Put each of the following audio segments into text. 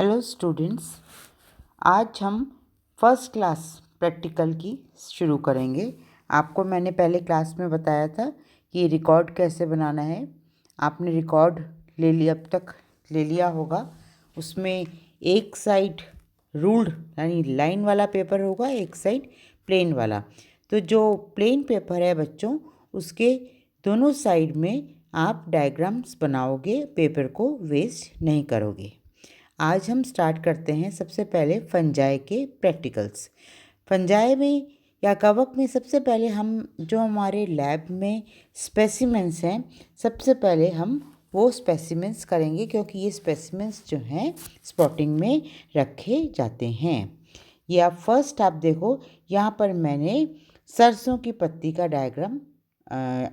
Hello students, आज हम first class practical की शुरू करेंगे। आपको मैंने पहले क्लास में बताया था कि रिकॉर्ड कैसे बनाना है। आपने रिकॉर्ड ले लिया, अब तक ले लिया होगा। उसमें एक साइड रूल्ड यानी लाइन वाला पेपर होगा, एक साइड प्लेन वाला। तो जो प्लेन पेपर है बच्चों, उसके दोनों साइड में आप डायग्राम्स बनाओगे, पेपर को वेस्ट नहीं करोगे। आज हम स्टार्ट करते हैं सबसे पहले फंजाई के प्रैक्टिकल्स। फंजाई में या कवक में सबसे पहले हम जो हमारे लैब में स्पेसिमेंस हैं, सबसे पहले हम वो स्पेसिमेंस करेंगे, क्योंकि ये स्पेसिमेंस जो हैं स्पॉटिंग में रखे जाते हैं। ये आप फर्स्ट आप देखो, यहाँ पर मैंने सरसों की पत्ती का डायग्राम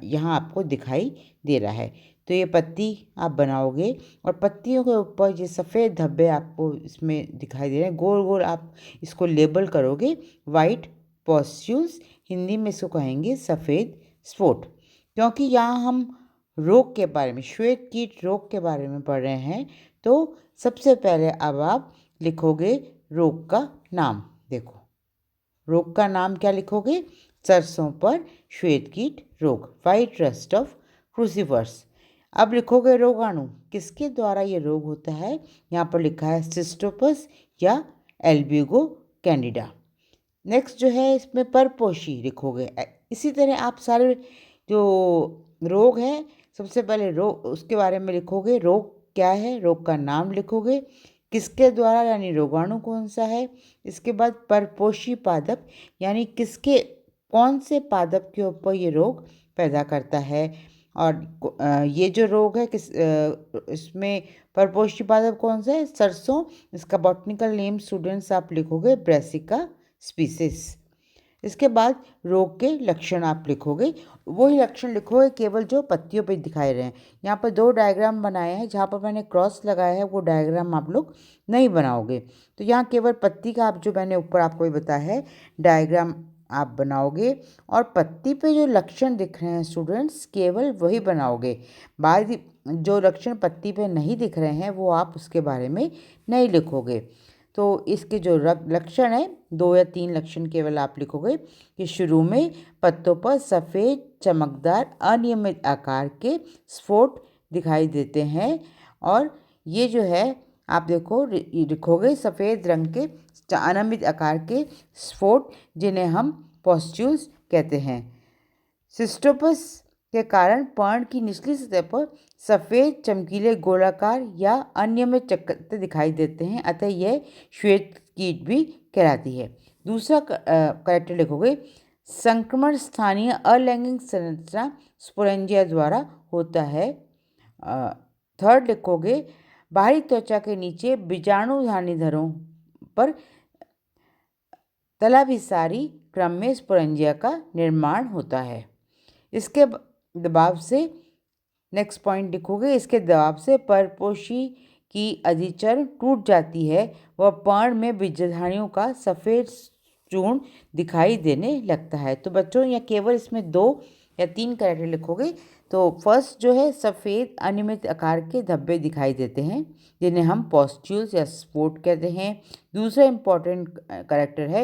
यहाँ आपको दिखाई दे रहा है। तो ये पत्ती आप बनाओगे और पत्तियों के ऊपर ये सफ़ेद धब्बे आपको इसमें दिखाई दे रहे हैं, गोल गोल आप इसको लेबल करोगे वाइट पॉस्ट्यूल्स, हिंदी में इसको कहेंगे सफ़ेद स्पॉट। क्योंकि यहाँ हम रोग के बारे में, श्वेत कीट रोग के बारे में पढ़ रहे हैं, तो सबसे पहले अब आप लिखोगे रोग का नाम। देखो, रोग का नाम क्या लिखोगे? सरसों पर श्वेत कीट रोग, वाइट रस्ट ऑफ क्रूसीफर्स। अब लिखोगे रोगाणु, किसके द्वारा ये रोग होता है? यहाँ पर लिखा है सिस्टोपस या एल्ब्यूगो कैंडिडा। नेक्स्ट जो है इसमें परपोषी लिखोगे। इसी तरह आप सारे जो रोग हैं, सबसे पहले रोग उसके बारे में लिखोगे, रोग क्या है, रोग का नाम लिखोगे, किसके द्वारा यानी रोगाणु कौन सा है। इसके बाद परपोषी पादप यानी किसके, कौन से पादप के ऊपर ये रोग पैदा करता है। और ये जो रोग है इसमें परपोषी पादप कौन सा है? सरसों। इसका बॉटनिकल नेम स्टूडेंट्स आप लिखोगे ब्रेसिका स्पीसीज। इसके बाद रोग के लक्षण आप लिखोगे, वही लक्षण लिखोगे केवल जो पत्तियों पे दिखाए रहे हैं। यहाँ पर दो डायग्राम बनाए हैं, जहाँ पर मैंने क्रॉस लगाया है वो डायग्राम आप लोग नहीं बनाओगे। तो यहाँ केवल पत्ती का आप जो मैंने ऊपर आपको बताया है डायग्राम आप बनाओगे, और पत्ती पे जो लक्षण दिख रहे हैं स्टूडेंट्स केवल वही बनाओगे। बाद जो लक्षण पत्ती पे नहीं दिख रहे हैं वो आप उसके बारे में नहीं लिखोगे। तो इसके जो लक्षण है, 2 या 3 लक्षण केवल आप लिखोगे कि शुरू में पत्तों पर सफ़ेद चमकदार अनियमित आकार के स्फोट दिखाई देते हैं। और ये जो है आप देखो लिखोगे सफ़ेद रंग के अनियमित आकार के स्फोट, जिन्हें हम पॉस्ट्यूल्स कहते हैं। सिस्टोपस के कारण पर्ण की निचली सतह पर सफ़ेद चमकीले गोलाकार या अनियमित चक्कर दिखाई देते हैं, अतः यह श्वेत कीट भी कहलाती है। दूसरा करेक्टर लिखोगे, संक्रमण स्थानीय अलैंगिक संरचना स्पोरेंजिया द्वारा होता है। थर्ड लिखोगे, बाहरी त्वचा के नीचे बीजाणुधानी धरों पर तलाभिसारी क्रम में स्पोरेंजिया का निर्माण होता है। इसके दबाव से, नेक्स्ट पॉइंट लिखोगे, इसके दबाव से परपोषी की अधिचरण टूट जाती है, वह पर्ण में बीजाणुधानियों का सफ़ेद चूर्ण दिखाई देने लगता है। तो बच्चों यहाँ केवल इसमें 2 या 3 कैरेक्टर लिखोगे। तो फर्स्ट जो है सफ़ेद अनियमित आकार के धब्बे दिखाई देते हैं, जिन्हें हम पॉस्ट्यूल्स या स्पोट कहते हैं। दूसरा इम्पॉर्टेंट कैरेक्टर है,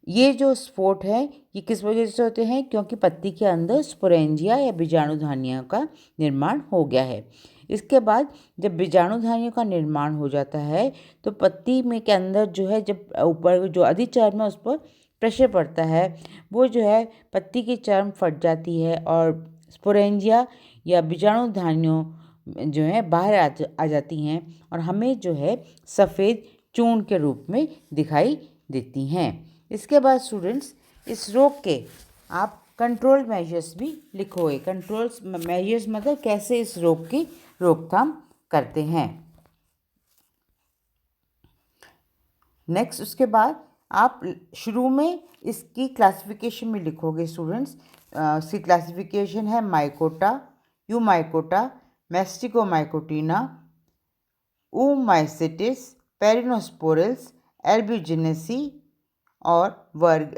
ये जो स्फोट है ये किस वजह से होते हैं? क्योंकि पत्ती के अंदर स्पोरेंजिया या बीजाणुधानियों का निर्माण हो गया है। इसके बाद जब बीजाणुधानियों का निर्माण हो जाता है तो पत्ती में के अंदर जो है, जब ऊपर जो अधिचर्म है उस पर प्रेशर पड़ता है, वो जो है पत्ती की चर्म फट जाती है और स्पोरेंजिया या बीजाणुधानियों जो है बाहर आ जाती हैं और हमें जो है सफ़ेद चूर्ण के रूप में दिखाई देती हैं। इसके बाद स्टूडेंट्स इस रोग के आप कंट्रोल मेजर्स भी लिखोगे। कंट्रोल मेजर्स मतलब कैसे इस रोग की रोकथाम करते हैं। नेक्स्ट उसके बाद आप शुरू में इसकी क्लासिफिकेशन में लिखोगे स्टूडेंट्स। इसकी क्लासिफिकेशन है माइकोटा, यूमाइकोटा, मैस्टिकोमाइकोटीना, ऊमाइसिटिस, पेरिनोस्पोरल्स, एल्ब्यूजिनेसी और वर्ग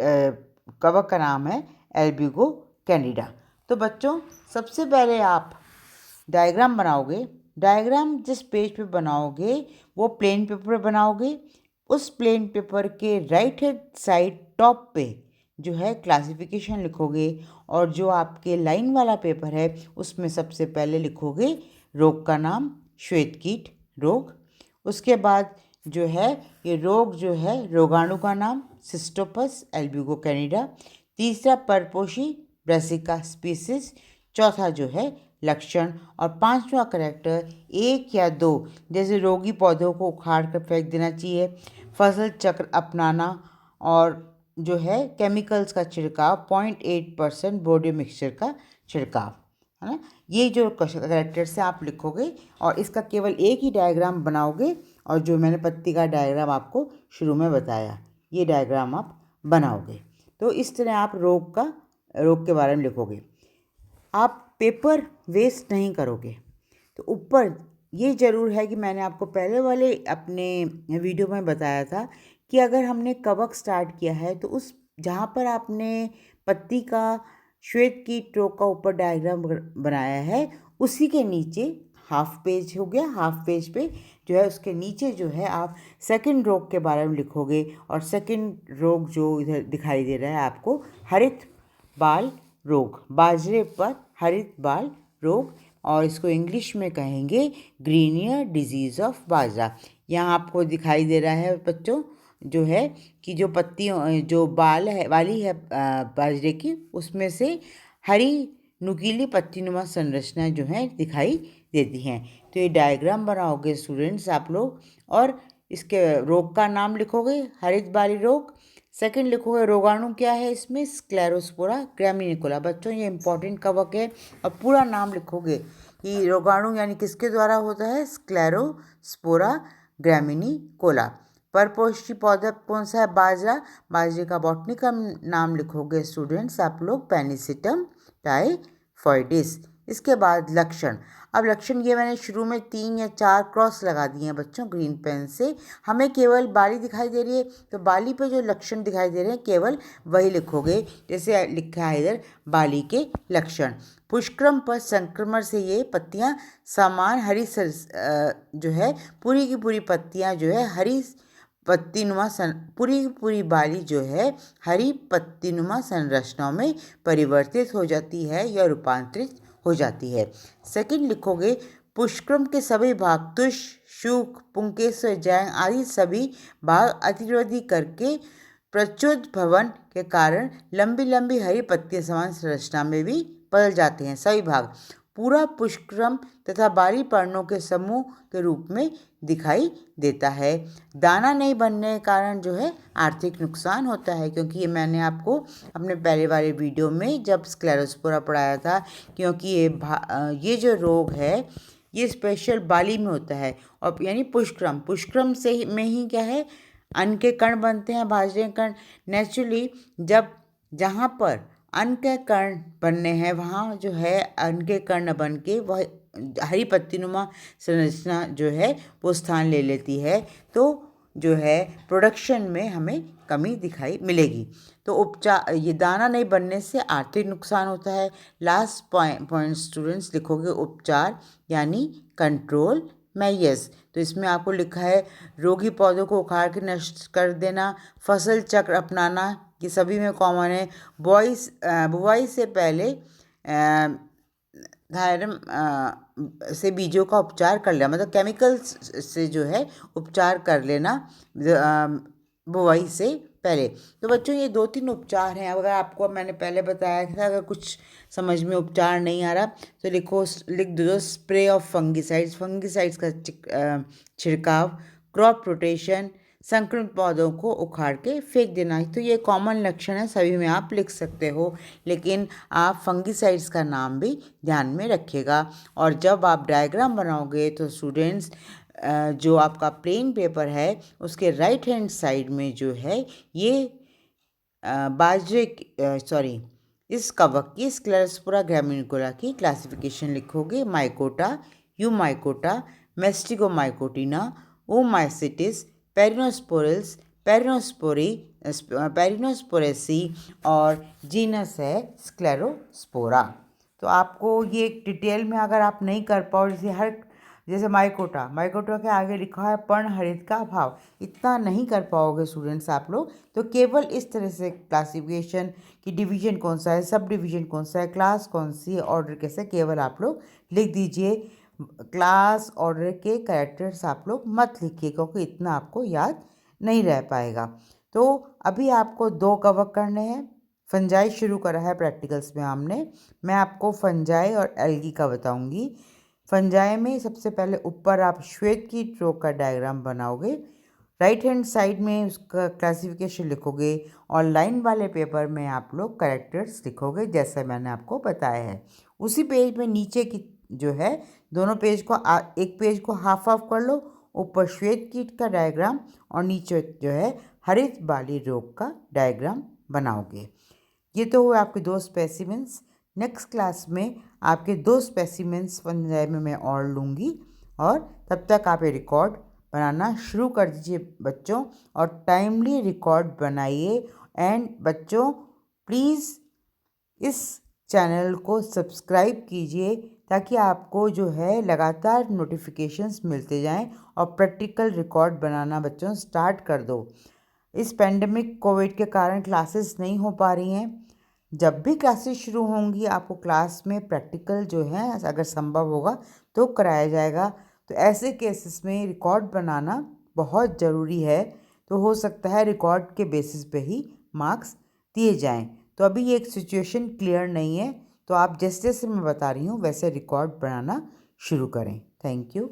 कवक का नाम है एल्ब्यूगो कैंडिडा। तो बच्चों सबसे पहले आप डायग्राम बनाओगे डायग्राम जिस पेज पे बनाओगे वो प्लेन पेपर पे बनाओगे। उस प्लेन पेपर के राइट हैंड साइड टॉप पे जो है क्लासिफिकेशन लिखोगे, और जो आपके लाइन वाला पेपर है उसमें सबसे पहले लिखोगे रोग का नाम, श्वेत कीट रोग। उसके बाद जो है ये रोग जो है रोगाणु का नाम, सिस्टोपस एल्ब्यूगो कैनिडा। तीसरा परपोषी ब्रासिका स्पीसीज। चौथा जो है लक्षण। और पांचवा करैक्टर 1 या 2, जैसे रोगी पौधों को उखाड़ कर फेंक देना चाहिए, फसल चक्र अपनाना, और जो है केमिकल्स का छिड़काव, 0.8% बॉडी मिक्सचर का छिड़काव, है ना। ये जो करैक्टर से आप लिखोगे और इसका केवल एक ही डायग्राम बनाओगे, और जो मैंने पत्ती का डायग्राम आपको शुरू में बताया ये डायग्राम आप बनाओगे। तो इस तरह आप रोग के बारे में लिखोगे। आप पेपर वेस्ट नहीं करोगे। तो ऊपर ये ज़रूर है कि मैंने आपको पहले वाले अपने वीडियो में बताया था कि अगर हमने कवक स्टार्ट किया है तो उस जहाँ पर आपने पत्ती का श्वेत कीट रोग का ऊपर डायग्राम बनाया है उसी के नीचे हाफ पेज हो गया, हाफ पेज पे जो है उसके नीचे जो है आप सेकंड रोग के बारे में लिखोगे। और सेकंड रोग जो इधर दिखाई दे रहा है आपको, हरित बाल रोग, बाजरे पर हरित बाल रोग, और इसको इंग्लिश में कहेंगे ग्रीनियर डिजीज़ ऑफ बाजरा। यहाँ आपको दिखाई दे रहा है बच्चों जो है कि जो पत्तियों जो बाल है वाली है बाजरे की, उसमें से हरी नुकीली पत्तीनुमा संरचना जो है दिखाई देती हैं। तो ये डायग्राम बनाओगे स्टूडेंट्स आप लोग, और इसके रोग का नाम लिखोगे हरित बाली रोग। सेकंड लिखोगे रोगाणु क्या है इसमें, स्क्लेरोस्पोरा ग्रामिनिकोला। बच्चों ये इंपॉर्टेंट कवक है, और पूरा नाम लिखोगे कि रोगाणु यानी किसके द्वारा होता है, स्क्लेरोस्पोरा ग्रामिनिकोला। परपोषी पौधा कौन सा है, बाजरा। बाजरे का बॉटनी का नाम लिखोगे स्टूडेंट्स आप लोग, पेनिसिटम टाइफॉइडिस। इसके बाद लक्षण। अब लक्षण ये मैंने शुरू में 3 या 4 क्रॉस लगा दिए हैं बच्चों ग्रीन पेन से। हमें केवल बाली दिखाई दे रही है तो बाली पे जो लक्षण दिखाई दे रहे हैं केवल वही लिखोगे, जैसे लिखा है इधर बाली के लक्षण। पुष्करम पर संक्रमण से ये पत्तियां समान हरी जो है पूरी की पूरी पत्तियां जो है हरी पत्तीनुमा पूरी की पूरी बाली जो है हरी पत्तीनुमा संरचनाओं में परिवर्तित हो जाती है या रूपांतरित हो जाती है। सेकंड लिखोगे पुष्करम के सभी भाग, तुष, शुक, पुंकेसर, जैंग आदि सभी भाग अतिवृद्धि करके प्रच्युत भवन के कारण लंबी लंबी हरी पत्तियां समान संरचना में भी बदल जाते हैं। सभी भाग पूरा पुष्करम तथा बारी पर्णों के समूह के रूप में दिखाई देता है। दाना नहीं बनने के कारण जो है आर्थिक नुकसान होता है, क्योंकि ये मैंने आपको अपने पहले वाले वीडियो में जब स्क्लेरोस्पोरा पढ़ाया था, क्योंकि ये जो रोग है ये स्पेशल बाली में होता है, और यानी पुष्करम से में ही क्या है अन्न के कण बनते हैं, बाजरे कण। नेचुरली जब जहाँ पर अन्न के कण बनने हैं वहाँ जो है अन्न के कण न बन के वह हरी पत्तीनुमा संरचना जो है वो स्थान ले लेती है, तो जो है प्रोडक्शन में हमें कमी दिखाई मिलेगी। तो उपचार, ये दाना नहीं बनने से आर्थिक नुकसान होता है। लास्ट पॉइंट स्टूडेंट्स लिखोगे उपचार यानी कंट्रोल मेजर्स। तो इसमें आपको लिखा है रोगी पौधों को उखाड़ के नष्ट कर देना, फसल चक्र अपनाना, ये सभी में कॉमन है। बुवाई से पहले धारण से बीजों का उपचार कर लेना, मतलब केमिकल्स से जो है उपचार कर लेना बुवाई से पहले। तो बच्चों ये 2-3 उपचार हैं। अगर आपको मैंने पहले बताया था अगर कुछ समझ में उपचार नहीं आ रहा तो लिख दो स्प्रे ऑफ फंगिसाइड्स, फंगिसाइड्स का छिड़काव, क्रॉप रोटेशन, संक्रमित पौधों को उखाड़ के फेंक देना। तो ये कॉमन लक्षण है, सभी में आप लिख सकते हो, लेकिन आप फंगिसाइड्स का नाम भी ध्यान में रखिएगा। और जब आप डायग्राम बनाओगे तो स्टूडेंट्स जो आपका प्लेन पेपर है उसके राइट हैंड साइड में जो है ये इस कवक की स्क्लेरोस्पोरा ग्रामिनिकोला की क्लासिफिकेशन लिखोगे। माइकोटा, यूमाइकोटा, मेस्टिगोमाइकोटिना, ओमाइसिटिस, पेरिनोस्पोरल्स, पेरिनोस्पोरेसी, और जीनस है स्क्लेरोस्पोरा। तो आपको ये डिटेल में अगर आप नहीं कर पाओ, जैसे हर जैसे माइकोटा के आगे लिखा है पर्णहरित का अभाव। इतना नहीं कर पाओगे स्टूडेंट्स आप लोग, तो केवल इस तरह से क्लासिफिकेशन की डिवीजन कौन सा है, सब डिवीजन कौन सा है, क्लास कौन सी है, ऑर्डर कैसे, केवल आप लोग लिख दीजिए। क्लास ऑर्डर के कैरेक्टर्स आप लोग मत लिखिए, क्योंकि इतना आपको याद नहीं रह पाएगा। तो अभी आपको 2 कवर करने हैं। फंजाई शुरू करा है प्रैक्टिकल्स में हमने। मैं आपको फंजाई और एल्गी का बताऊंगी। फंजाई में सबसे पहले ऊपर आप श्वेत की रोग का डायग्राम बनाओगे, राइट हैंड साइड में उसका क्लासिफिकेशन लिखोगे, और लाइन वाले पेपर में आप लोग कैरेक्टर्स लिखोगे जैसे मैंने आपको बताया है। उसी पेज में नीचे की जो है, दोनों पेज को एक पेज को हाफ ऑफ कर लो, ऊपर श्वेत कीट का डायग्राम और नीचे जो है हरित बाली रोग का डायग्राम बनाओगे। ये तो हुए आपके 2 स्पेसिमेंट्स। नेक्स्ट क्लास में आपके 2 स्पेसिमेंट्स फंजाई में मैं और लूँगी, और तब तक आप ये रिकॉर्ड बनाना शुरू कर दीजिए बच्चों, और टाइमली रिकॉर्ड बनाइए। एंड बच्चों प्लीज़ इस चैनल को सब्सक्राइब कीजिए, ताकि आपको जो है लगातार नोटिफिकेशंस मिलते जाएं, और प्रैक्टिकल रिकॉर्ड बनाना बच्चों स्टार्ट कर दो। इस पेंडेमिक कोविड के कारण क्लासेस नहीं हो पा रही हैं। जब भी क्लासेस शुरू होंगी आपको क्लास में प्रैक्टिकल जो है अगर संभव होगा तो कराया जाएगा। तो ऐसे केसेस में रिकॉर्ड बनाना बहुत ज़रूरी है। तो हो सकता है रिकॉर्ड के बेसिस पे ही मार्क्स दिए जाएं। तो अभी ये एक सिचुएशन क्लियर नहीं है, तो आप जैसे जैसे मैं बता रही हूँ वैसे रिकॉर्ड बनाना शुरू करें। Thank you.